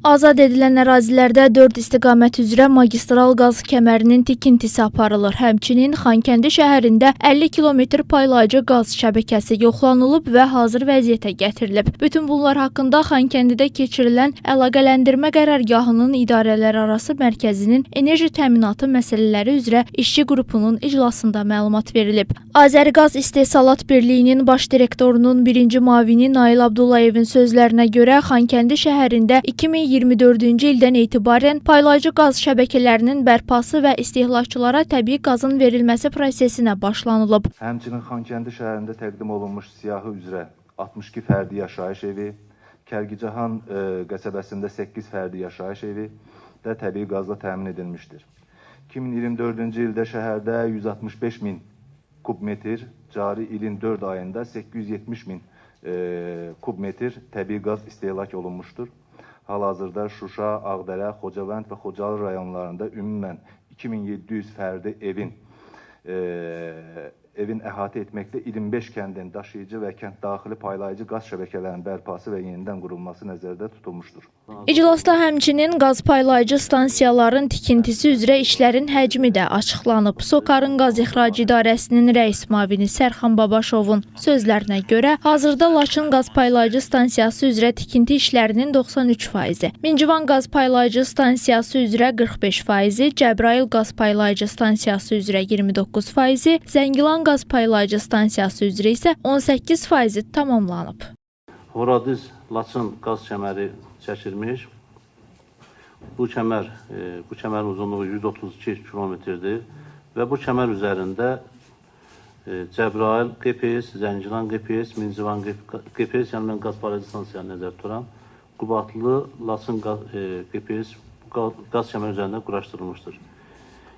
Azad edilən ərazilərdə 4 istiqamət üzrə magistral qaz kəmərinin tikintisi aparılır. Həmçinin Xankəndi şəhərində 50 kilometr paylayıcı qaz şəbəkəsi yoxlanılıb və hazır vəziyyətə gətirilib. Bütün bunlar haqqında Xankəndidə keçirilən əlaqələndirmə qərargahının idarələrarası mərkəzinin enerji təminatı məsələləri üzrə işçi qrupunun iclasında məlumat verilib. Azəriqaz İstehsalat Birliyinin baş direktorunun birinci müavini Nail Abdullayevin sözlərinə görə Xankəndi şəhərində 2024-cü ildən etibarən paylayıcı qaz şəbəkələrinin bərpası və istehlakçılara təbii qazın verilməsi prosesinə başlanılıb. Həmçinin Xankəndi şəhərində təqdim olunmuş siyahı üzrə 62 fərdi yaşayış evi, Kərkicahan qəsəbəsində 8 fərdi yaşayış evi də təbii qazla təmin edilmişdir. 2024-cü ildə şəhərdə 165 min kubmetr, cari ilin 4 ayında 870 min kubmetr təbii qaz istehlak olunmuşdur. Hal-hazırda Şuşa, Ağdərə, Xocavənd və Xocalı rayonlarında ümumən 2700 fərdi evin əhatə etməkdə 25 kəndin daşıyıcı və kənd daxili paylayıcı qaz şəbəkələrinin bərpası və yenidən qurulması nəzərdə tutulmuşdur. İclasda həmçinin qaz paylayıcı stansiyaların tikintisi üzrə işlərin həcmi də açıqlanıb. SOCAR-ın Qaz İxrac İdarəsinin rəis müavini Sərxan Babaşovun sözlərinə görə, hazırda Laçın qaz paylayıcı stansiyası üzrə tikinti işlərinin 93%, Mincivan qaz paylayıcı stansiyası üzrə 45%, Cəbrayıl qaz paylayıcı stansiyası üzrə 29%, Zəngilan qaz paylayıcı stansiyası üzrə isə 18% tamamlanıb. Horadiz Laçın qaz kəməri çəkilmiş. Bu kəmərin uzunluğu 132 kilometrdir və bu kəmər üzərində Cəbrayıl GPS, Zəngilan GPS, Mincivan GPS, yəni mən qaz paylayıcı stansiyanı nəzərdə tuturam. Qubadlı Laçın GPS qaz kəməri üzərində quraşdırılmışdır.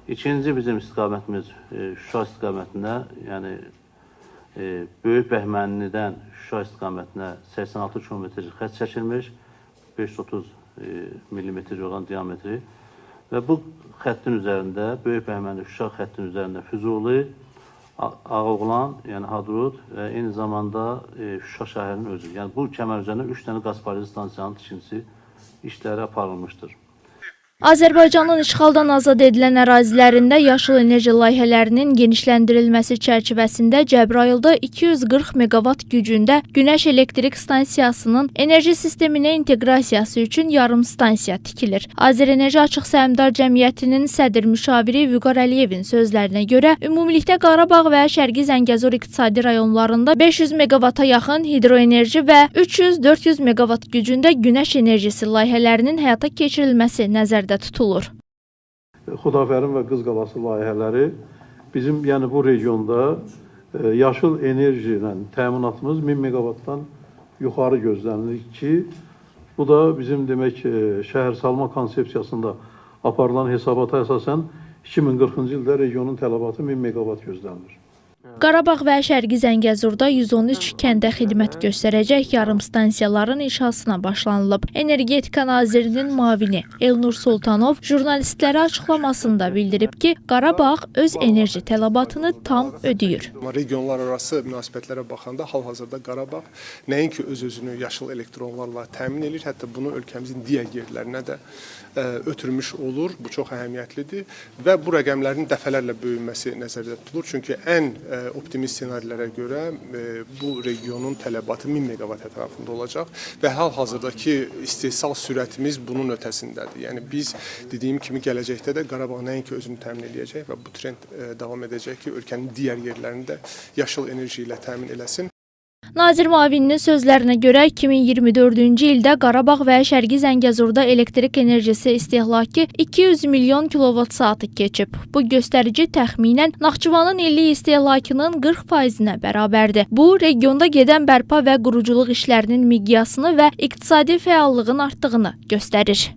İkinci bizim istiqamətimiz Şuşa istiqamətində, yəni Böyük Bəhmənlidən Şuşa istiqamətinə 86 kilometr xətt çəkilmiş, 530 millimetr olan diametri və bu xəttin üzərində, Böyük Bəhmənli Şuşa xəttin üzərində Füzuli, Ağoğlan, yəni Hadrut və eyni zamanda Şuşa şəhərinin özü. Yəni bu kəmər üzərində 3 dənə qaz paylayıcı stansiyanın tikintisi işləri aparılmışdır. Azərbaycanın işğaldan azad edilən ərazilərində yaşıl enerji layihələrinin genişləndirilməsi çərçivəsində Cəbrayılda 240 meqavat gücündə Günəş elektrik stansiyasının enerji sisteminə inteqrasiyası üçün yarım stansiya tikilir. Azərenerji Açıq Səhmdar Cəmiyyətinin sədr müşaviri Vüqar Əliyevin sözlərinə görə, ümumilikdə Qarabağ və Şərqi Zəngəzur iqtisadi rayonlarında 500 meqavata yaxın hidroenerji və 300-400 meqavat gücündə günəş enerjisi layihələrinin həyata keçirilməsi nəzərdə tutulur. Xudafərin və Qızqalası layihələri bizim, yəni bu regionda yaşıl enerji ilə təminatımız 1000 meqavatdan yuxarı gözlənilir ki, bu da bizim demək şəhər salma konsepsiyasında aparılan hesabata əsasən 2040-cı ildə regionun tələbatı 1000 meqavat gözlənilir. Qarabağ və Şərqi Zəngəzurda 113 kəndə xidmət göstərəcək yarım stansiyaların inşasına başlanılıb. Energetika Nazirinin müavini Elnur Sultanov jurnalistlərə açıqlamasında bildirib ki, Qarabağ öz enerji tələbatını tam ödəyir. Regionlar arası münasibətlərə baxanda hal-hazırda Qarabağ nəinki öz-özünü yaşıl elektronlarla təmin edir, hətta bunu ölkəmizin digər yerlərinə də ötürmüş olur. Bu çox əhəmiyyətlidir və bu rəqəmlərin dəfələrlə böyünməsi nəzərdə tutulur. Çünki ən optimist ssenarilərə görə bu regionun tələbatı 1000 meqavat ətrafında olacaq və hal-hazırdakı istehsal sürətimiz bunun ötəsindədir. Yəni biz dediyim kimi gələcəkdə də Qarabağ nəinki özünü təmin edəcək və bu trend davam edəcək ki, ölkənin digər yerlərini də yaşıl enerji ilə təmin eləsin. Nazir müavininin sözlərinə görə 2024-cü ildə Qarabağ və Şərqi Zəngəzurda elektrik enerjisi istehlakı 200 milyon kilovat-saatı keçib. Bu göstərici təxminən Naxçıvanın illik istehlakının 40%-nə bərabərdir. Bu, regionda gedən bərpa və quruculuq işlərinin miqyasını və iqtisadi fəallığın artdığını göstərir.